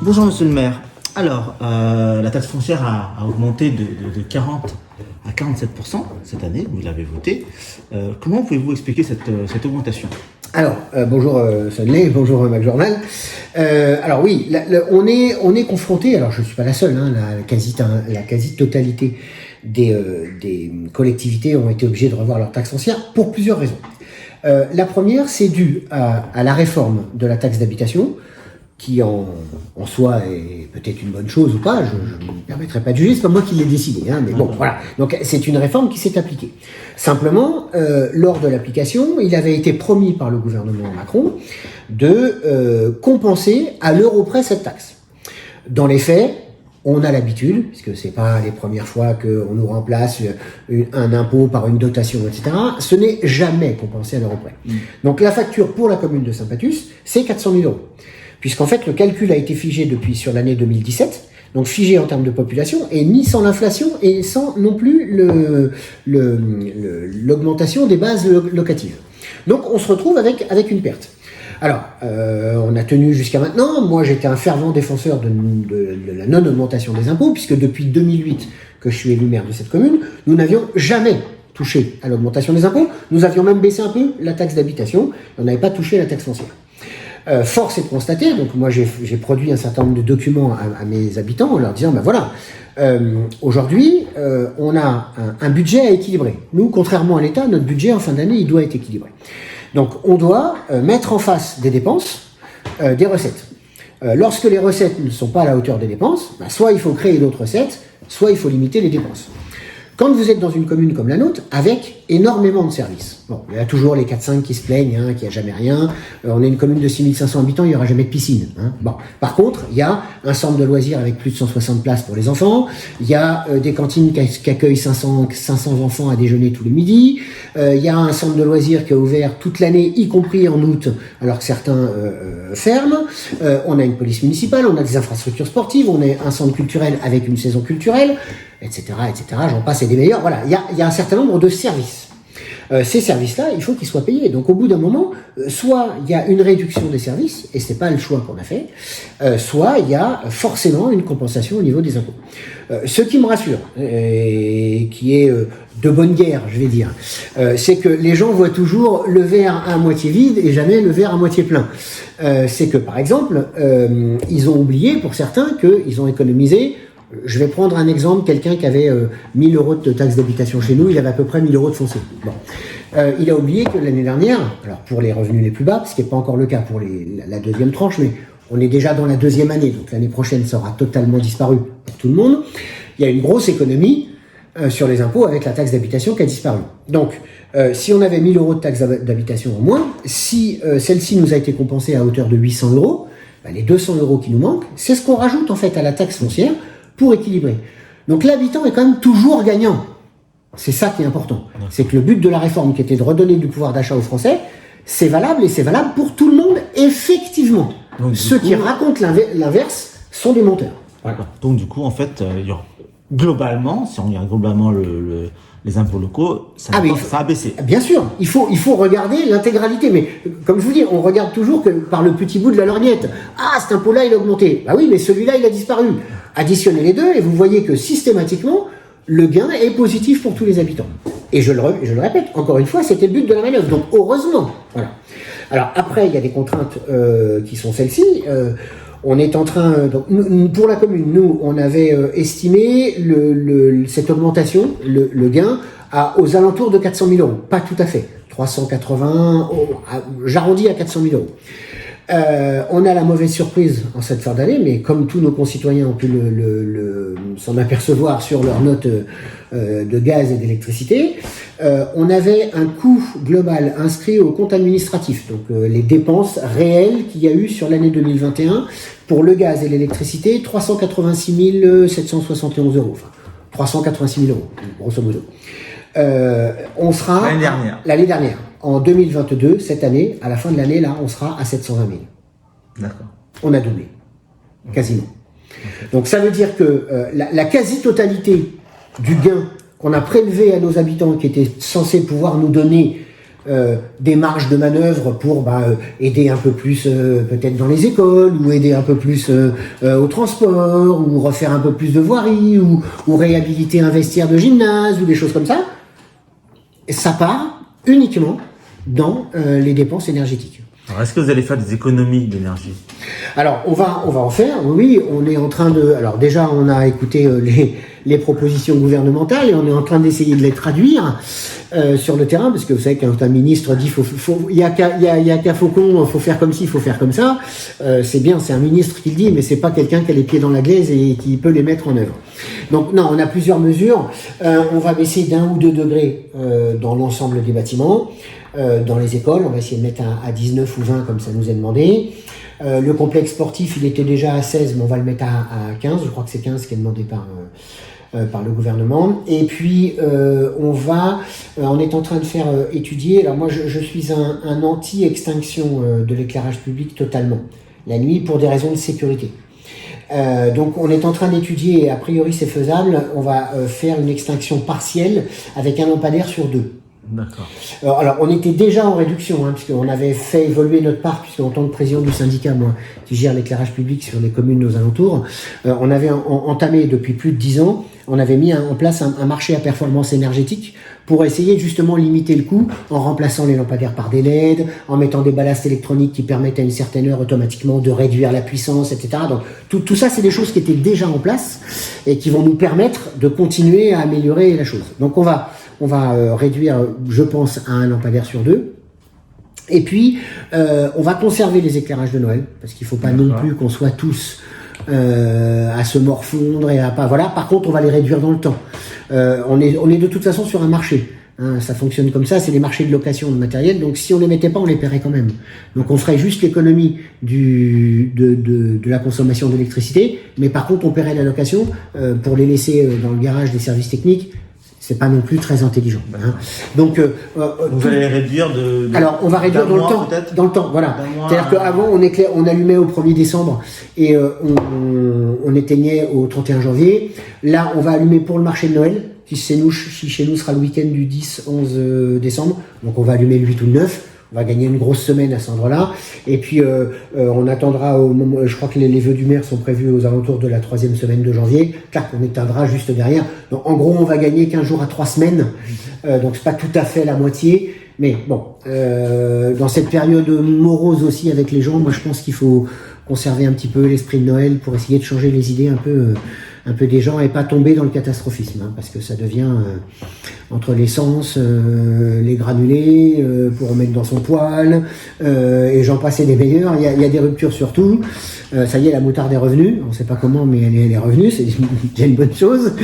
Bonjour Monsieur le maire. Alors, la taxe foncière a augmenté de 40 à 47% cette année, vous l'avez voté. Comment pouvez-vous expliquer cette augmentation? Alors, bonjour Sunley, bonjour MacJournal. Alors oui, on est confronté, alors je ne suis pas la seule, hein, la quasi-totalité des collectivités ont été obligées de revoir leur taxe foncière pour plusieurs raisons. La première, c'est dû à la réforme de la taxe d'habitation, qui en soi est peut-être une bonne chose ou pas, je ne me permettrai pas de juger, c'est pas moi qui l'ai décidé, hein, mais bon, voilà. Donc c'est une réforme qui s'est appliquée. Simplement, lors de l'application, il avait été promis par le gouvernement Macron de compenser à l'euro près cette taxe. Dans les faits, on a l'habitude, puisque c'est pas les premières fois qu'on nous remplace un impôt par une dotation, etc., ce n'est jamais compensé à l'euro près. Donc la facture pour la commune de Saint-Pathus, c'est 400 000 €. Puisqu'en fait, le calcul a été figé depuis sur l'année 2017, donc figé en termes de population, et ni sans l'inflation, et sans non plus l'augmentation des bases locatives. Donc on se retrouve avec une perte. Alors, on a tenu jusqu'à maintenant, moi j'étais un fervent défenseur de la non-augmentation des impôts, puisque depuis 2008 que je suis élu maire de cette commune, nous n'avions jamais touché à l'augmentation des impôts, nous avions même baissé un peu la taxe d'habitation, on n'avait pas touché la taxe foncière. Force est de constater, donc moi j'ai produit un certain nombre de documents à mes habitants en leur disant, ben voilà, aujourd'hui on a un budget à équilibrer. Nous, contrairement à l'État, notre budget en fin d'année, il doit être équilibré. Donc on doit mettre en face des dépenses des recettes. Lorsque les recettes ne sont pas à la hauteur des dépenses, ben soit il faut créer d'autres recettes, soit il faut limiter les dépenses. Quand vous êtes dans une commune comme la nôtre, avec énormément de services, bon, il y a toujours les 4-5 qui se plaignent, hein, qu'il n'y a jamais rien. On est une commune de 6500 habitants, il n'y aura jamais de piscine. Hein. Bon. Par contre, il y a un centre de loisirs avec plus de 160 places pour les enfants. Il y a des cantines qui accueillent 500 enfants à déjeuner tous les midis. Il y a un centre de loisirs qui est ouvert toute l'année, y compris en août, alors que certains ferment. On a une police municipale, on a des infrastructures sportives, on a un centre culturel avec une saison culturelle, etc., etc. J'en passe et des meilleurs. Voilà, il y a un certain nombre de services. Ces services-là, il faut qu'ils soient payés. Donc, au bout d'un moment, soit il y a une réduction des services, et c'est pas le choix qu'on a fait, soit il y a forcément une compensation au niveau des impôts. Ce qui me rassure, et qui est de bonne guerre, je vais dire, c'est que les gens voient toujours le verre à moitié vide et jamais le verre à moitié plein. C'est que, par exemple, ils ont oublié, pour certains, qu'ils ont économisé. Je vais prendre un exemple, quelqu'un qui avait 1000 € de taxe d'habitation chez nous, il avait à peu près 1000 € de foncier. Bon. Il a oublié que l'année dernière, alors pour les revenus les plus bas, ce qui n'est pas encore le cas pour la deuxième tranche, mais on est déjà dans la deuxième année, donc l'année prochaine ça aura totalement disparu pour tout le monde, il y a une grosse économie sur les impôts avec la taxe d'habitation qui a disparu. Donc, si on avait 1000 € de taxe d'habitation en moins, si celle-ci nous a été compensée à hauteur de 800 €, ben les 200 € qui nous manquent, c'est ce qu'on rajoute en fait à la taxe foncière, pour équilibrer. Donc l'habitant est quand même toujours gagnant. C'est ça qui est important. C'est que le but de la réforme, qui était de redonner du pouvoir d'achat aux Français, c'est valable, et c'est valable pour tout le monde, effectivement. Donc, ceux qui racontent l'inverse sont des menteurs. Voilà. Donc du coup, en fait, globalement, si on regarde globalement les impôts locaux, ça a baissé. Bien sûr, il faut regarder l'intégralité, mais comme je vous dis, on regarde toujours que par le petit bout de la lorgnette. Ah, cet impôt-là, il a augmenté. Bah oui, mais celui-là, il a disparu. Additionnez les deux et vous voyez que systématiquement, le gain est positif pour tous les habitants. Et je le répète, encore une fois, c'était le but de la manœuvre. Donc heureusement, voilà. Alors après, il y a des contraintes qui sont celles-ci. On est en train, donc, pour la commune, nous, on avait estimé cette augmentation, le gain, aux alentours de 400 000 €. Pas tout à fait. 380, j'arrondis à 400 000 €. On a la mauvaise surprise en cette fin d'année, mais comme tous nos concitoyens ont pu s'en apercevoir sur leur note de gaz et d'électricité, on avait un coût global inscrit au compte administratif, donc les dépenses réelles qu'il y a eu sur l'année 2021 pour le gaz et l'électricité, 386 771 €, enfin 386 000 €, grosso modo. On sera l'année dernière. En 2022, cette année, à la fin de l'année, là, on sera à 720 000. D'accord. On a doublé. Quasiment. Okay. Donc ça veut dire que la quasi-totalité du gain qu'on a prélevé à nos habitants, qui était censé pouvoir nous donner des marges de manœuvre pour aider un peu plus peut-être dans les écoles, ou aider un peu plus au transport, ou refaire un peu plus de voirie, ou réhabiliter un vestiaire de gymnase, ou des choses comme ça. Ça part uniquement dans les dépenses énergétiques. Alors, est-ce que vous allez faire des économies d'énergie? Alors, on va en faire, oui, on est en train de... Alors déjà, on a écouté les propositions gouvernementales et on est en train d'essayer de les traduire sur le terrain, parce que vous savez, quand un ministre dit il y a qu'à Faucon, faut faire comme ci, faut faire comme ça, c'est bien, c'est un ministre qui le dit, mais c'est pas quelqu'un qui a les pieds dans la glaise et qui peut les mettre en œuvre. Donc non, on a plusieurs mesures. On va baisser d'1 ou 2 degrés dans l'ensemble des bâtiments. Dans les écoles, on va essayer de mettre à 19 ou 20 comme ça nous est demandé. Le complexe sportif, il était déjà à 16, mais on va le mettre à 15. Je crois que c'est 15 qui est demandé par le gouvernement. Et puis, on est en train de faire étudier. Alors moi, je suis un anti-extinction de l'éclairage public totalement, la nuit, pour des raisons de sécurité. Donc on est en train d'étudier, et a priori c'est faisable, on va faire une extinction partielle avec un lampadaire sur 2. D'accord. Alors, on était déjà en réduction, puisqu'on avait fait évoluer notre part, puisque en tant que président du syndicat, moi, qui gère l'éclairage public sur les communes aux alentours, on avait entamé depuis plus de 10 ans, on avait mis en place un marché à performance énergétique pour essayer justement limiter le coût en remplaçant les lampadaires par des LED, en mettant des ballasts électroniques qui permettent à une certaine heure automatiquement de réduire la puissance, etc. Donc tout ça, c'est des choses qui étaient déjà en place et qui vont nous permettre de continuer à améliorer la chose. Donc on va réduire, je pense, à un lampadaire sur 2. Et puis, on va conserver les éclairages de Noël, parce qu'il ne faut pas non plus qu'on soit tous à se morfondre et à pas... Voilà. Par contre, on va les réduire dans le temps. On est de toute façon sur un marché. Ça fonctionne comme ça, c'est les marchés de location de matériel. Donc, si on les mettait pas, on les paierait quand même. Donc, on ferait juste l'économie de la consommation d'électricité, mais par contre, on paierait la location pour les laisser dans le garage des services techniques. C'est pas non plus très intelligent. Donc, vous allez les réduire alors, on va réduire dans le temps. Dans le temps, voilà. C'est-à-dire qu'avant, on allumait au 1er décembre et on éteignait au 31 janvier. Là, on va allumer pour le marché de Noël. Si chez nous sera le week-end du 10-11 décembre. Donc, on va allumer le 8 ou le 9. On va gagner une grosse semaine à cet endroit-là. Et puis, on attendra au moment, je crois que les vœux du maire sont prévus aux alentours de la 3e semaine de janvier. Clac, on éteindra juste derrière. Donc, en gros, on va gagner 15 jours à 3 semaines. Donc, c'est pas tout à fait la moitié. Mais bon, dans cette période morose aussi avec les gens, moi, je pense qu'il faut conserver un petit peu l'esprit de Noël pour essayer de changer les idées un peu des gens et pas tomber dans le catastrophisme, parce que ça devient entre l'essence, les granulés pour remettre dans son poêle, et j'en passais des meilleurs. Il y a des ruptures surtout. Ça y est, la moutarde est revenue. On ne sait pas comment, mais elle est revenue. C'est déjà une bonne chose.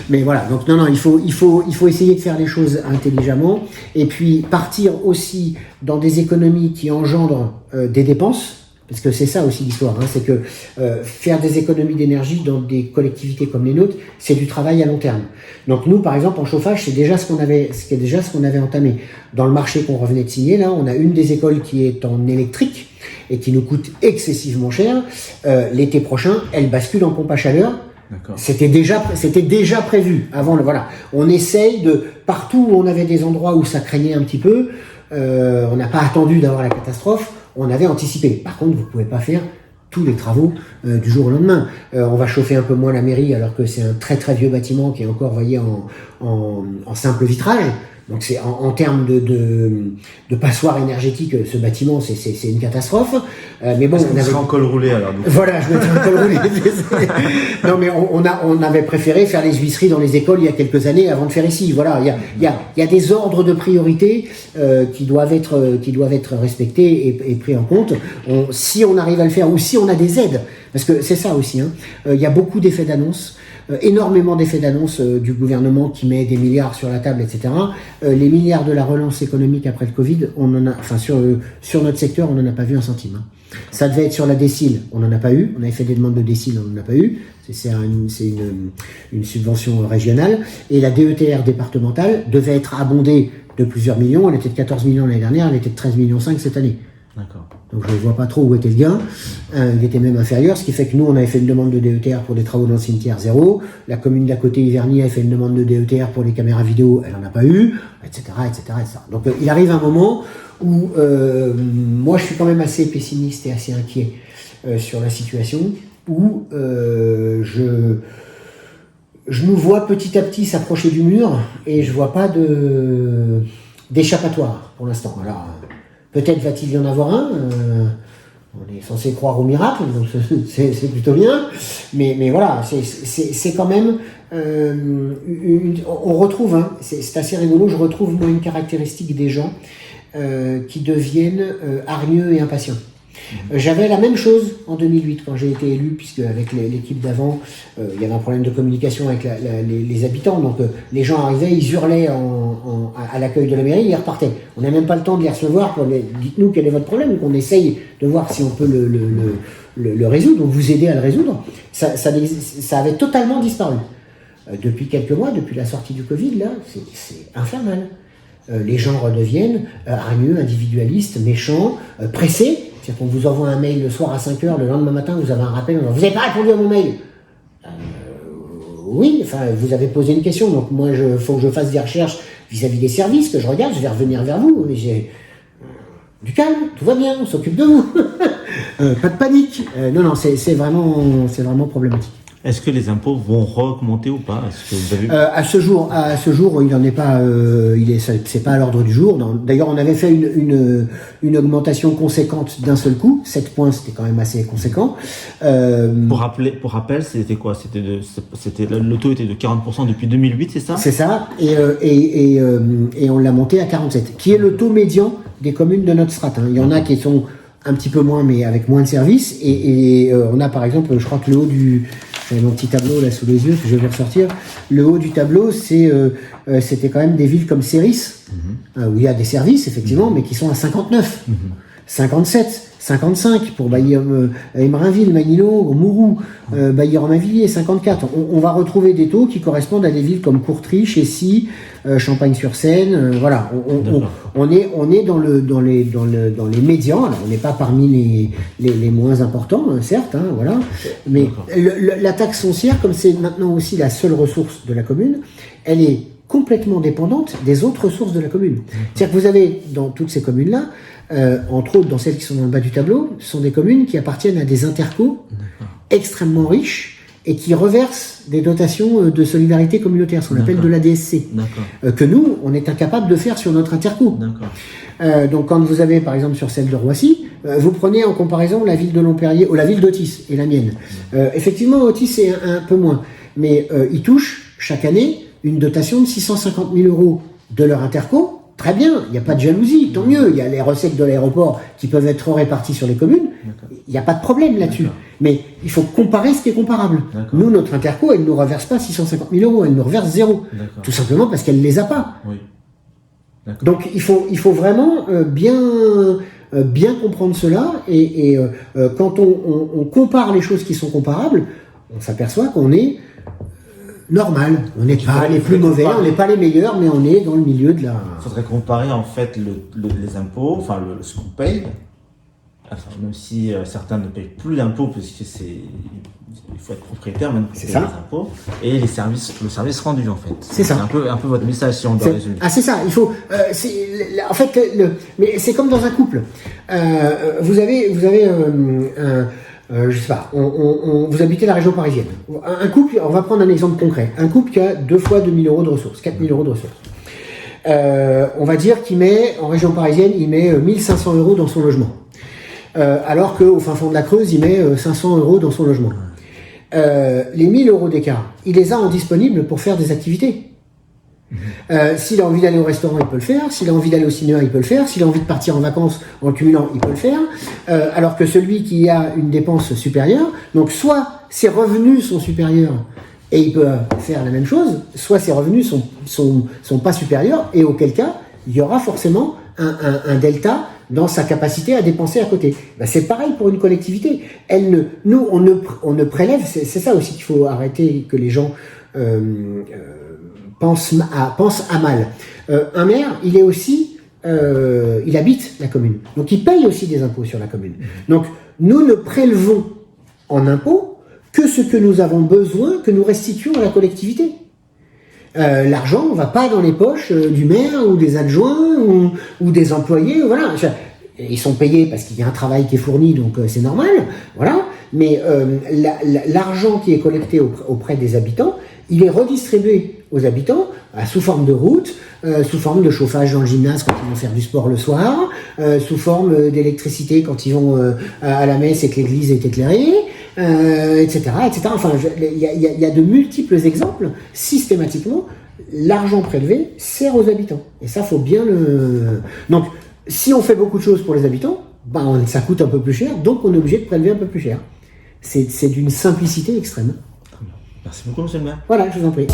Mais voilà. Donc non, il faut essayer de faire les choses intelligemment et puis partir aussi dans des économies qui engendrent des dépenses. Parce que c'est ça aussi l'histoire, c'est que faire des économies d'énergie dans des collectivités comme les nôtres, c'est du travail à long terme. Donc nous, par exemple, en chauffage, c'est déjà ce qu'on avait entamé. Dans le marché qu'on revenait de signer, là, on a une des écoles qui est en électrique et qui nous coûte excessivement cher. L'été prochain, elle bascule en pompe à chaleur. D'accord. C'était déjà prévu avant. Voilà, on essaye de partout où on avait des endroits où ça craignait un petit peu. On n'a pas attendu d'avoir la catastrophe. On avait anticipé. Par contre, vous ne pouvez pas faire tous les travaux du jour au lendemain. On va chauffer un peu moins la mairie alors que c'est un très très vieux bâtiment qui est encore en simple vitrage. Donc c'est en termes de passoire énergétique, ce bâtiment c'est une catastrophe. Mais bon, on avait en col roulé alors. Voilà, je mettrais en col roulé. Non mais on avait préféré faire les huisseries dans les écoles il y a quelques années avant de faire ici. Voilà, il y a des ordres de priorité qui doivent être respectés et pris en compte. Si on arrive à le faire ou si on a des aides, parce que c'est ça aussi. Il y a beaucoup d'effets d'annonce. Énormément d'effets d'annonce du gouvernement qui met des milliards sur la table, etc. Les milliards de la relance économique après le Covid, sur notre secteur, on n'en a pas vu un centime. Ça devait être sur la décile, on n'en a pas eu. On avait fait des demandes de décile, on n'en a pas eu. C'est une subvention régionale. Et la DETR départementale devait être abondée de plusieurs millions. Elle était de 14 millions l'année dernière, elle était de 13,5 millions cette année. D'accord. Donc je ne vois pas trop où était le gain. Il était même inférieur, ce qui fait que nous, on avait fait une demande de DETR pour des travaux dans le cimetière, 0. La commune d'à côté, Iverny, avait fait une demande de DETR pour les caméras vidéo, elle n'en a pas eu, etc., etc., etc. Donc il arrive un moment où moi, je suis quand même assez pessimiste et assez inquiet sur la situation, où je nous vois petit à petit s'approcher du mur et je vois pas d'échappatoire pour l'instant. Alors, peut-être va-t-il y en avoir un. On est censé croire au miracle, donc c'est plutôt bien. Mais voilà, c'est quand même... on retrouve, hein, c'est assez rigolo, je retrouve moi une caractéristique des gens qui deviennent hargneux et impatients. J'avais la même chose en 2008 quand j'ai été élu, puisque avec l'équipe d'avant, il y avait un problème de communication avec les habitants. Donc les gens arrivaient, ils hurlaient à l'accueil de la mairie, ils repartaient. On n'a même pas le temps de les recevoir pour dites-nous quel est votre problème, qu'on essaye de voir si on peut le résoudre, ou vous aider à le résoudre. Ça avait totalement disparu. Depuis quelques mois, depuis la sortie du Covid, là, c'est infernal. Les gens redeviennent hargneux, individualistes, méchants, pressés. C'est-à-dire qu'on vous envoie un mail le soir à 5h, le lendemain matin, vous avez un rappel, vous n'avez pas répondu à mon mail. Oui, enfin, vous avez posé une question, donc moi, il faut que je fasse des recherches vis-à-vis des services, que je regarde, je vais revenir vers vous, mais j'ai du calme, tout va bien, on s'occupe de vous. Pas de panique. Non, c'est vraiment problématique. Est-ce que les impôts vont augmenter ou pas? Est-ce que vous avez... à ce jour, il n'en est pas. C'est pas à l'ordre du jour. D'ailleurs, on avait fait une augmentation conséquente d'un seul coup. 7 points, c'était quand même assez conséquent. Pour rappel, c'était quoi? Le taux était de 40% depuis 2008, c'est ça? C'est ça. Et on l'a monté à 47, qui est le taux médian des communes de notre strate. Il y en a qui sont un petit peu moins, mais avec moins de services. Et on a par exemple, je crois que le haut du... J'ai mon petit tableau là sous les yeux que je vais ressortir. Le haut du tableau, c'était quand même des villes comme Céris, où il y a des services effectivement, mais qui sont à 59, 57, 55 pour Émerinville, Manilo, Mourou, Bailly-Romainvilliers, 54. On va retrouver des taux qui correspondent à des villes comme Courtrai, Chessy, Champagne-sur-Seine. Voilà, on est dans les médians. Alors, on n'est pas parmi les moins importants, certes, hein, voilà. Mais la taxe foncière, comme c'est maintenant aussi la seule ressource de la commune, elle est complètement dépendante des autres ressources de la commune. C'est-à-dire que vous avez dans toutes ces communes-là, entre autres dans celles qui sont dans le bas du tableau, ce sont des communes qui appartiennent à des intercos extrêmement riches et qui reversent des dotations de solidarité communautaire, ce qu'on appelle de la DSC, que nous, on est incapable de faire sur notre interco. Donc quand vous avez, par exemple, sur celle de Roissy, vous prenez en comparaison la ville de Lomperrier, ou la ville d'Otis et la mienne. Effectivement, Otis c'est un peu moins, mais ils touchent chaque année une dotation de 650 000 € de leur interco. Très bien, il n'y a pas de jalousie, tant mieux. Il y a les recettes de l'aéroport qui peuvent être réparties sur les communes. Il n'y a pas de problème là-dessus. Mais il faut comparer ce qui est comparable. Nous, notre interco, elle ne nous reverse pas 650 000 €, elle nous reverse 0. Tout simplement parce qu'elle ne les a pas. Donc il faut vraiment bien comprendre cela. Et quand on compare les choses qui sont comparables, on s'aperçoit qu'on est normal. On n'est pas les plus mauvais, on n'est pas les meilleurs, mais on est dans le milieu de la... Il faudrait comparer en fait les impôts, enfin ce qu'on paye, enfin, même si certains ne payent plus d'impôts, parce que il faut être propriétaire même pour payer les impôts, et le service rendu en fait. C'est ça. C'est un peu votre message si on doit résumer. Ah c'est ça, il faut... en fait, mais c'est comme dans un couple. Vous avez je sais pas, vous habitez la région parisienne. Un couple, on va prendre un exemple concret. Un couple qui a 2 fois 2 000 € de ressources, 4 000 € de ressources. On va dire qu'il met, en région parisienne, il met 1 500 € dans son logement. Alors qu'au fin fond de la Creuse, il met 500 € dans son logement. Les 1 000 € d'écart, il les a en disponible pour faire des activités. S'il a envie d'aller au restaurant, il peut le faire. S'il a envie d'aller au cinéma, il peut le faire. S'il a envie de partir en vacances en cumulant, il peut le faire. Alors que celui qui a une dépense supérieure, donc soit ses revenus sont supérieurs et il peut faire la même chose, soit ses revenus sont pas supérieurs et auquel cas, il y aura forcément un delta dans sa capacité à dépenser à côté. C'est pareil pour une collectivité. Nous, on ne prélève, c'est ça aussi qu'il faut arrêter, que les gens pense à mal. Un maire, il est aussi il habite la commune. Donc il paye aussi des impôts sur la commune. Donc nous ne prélevons en impôts que ce que nous avons besoin, que nous restituons à la collectivité. L'argent ne va pas dans les poches du maire ou des adjoints ou des employés. Voilà. Ils sont payés parce qu'il y a un travail qui est fourni, donc c'est normal. Voilà. Mais l'argent qui est collecté auprès des habitants, il est redistribué aux habitants sous forme de route, sous forme de chauffage dans le gymnase quand ils vont faire du sport le soir, sous forme d'électricité quand ils vont à la messe et que l'église est éclairée, etc., etc. Enfin, il y a de multiples exemples. Systématiquement, l'argent prélevé sert aux habitants. Et ça, faut bien le... Donc, si on fait beaucoup de choses pour les habitants, ça coûte un peu plus cher, donc on est obligé de prélever un peu plus cher. C'est d'une simplicité extrême. Merci beaucoup, monsieur le maire. Voilà, je vous en prie.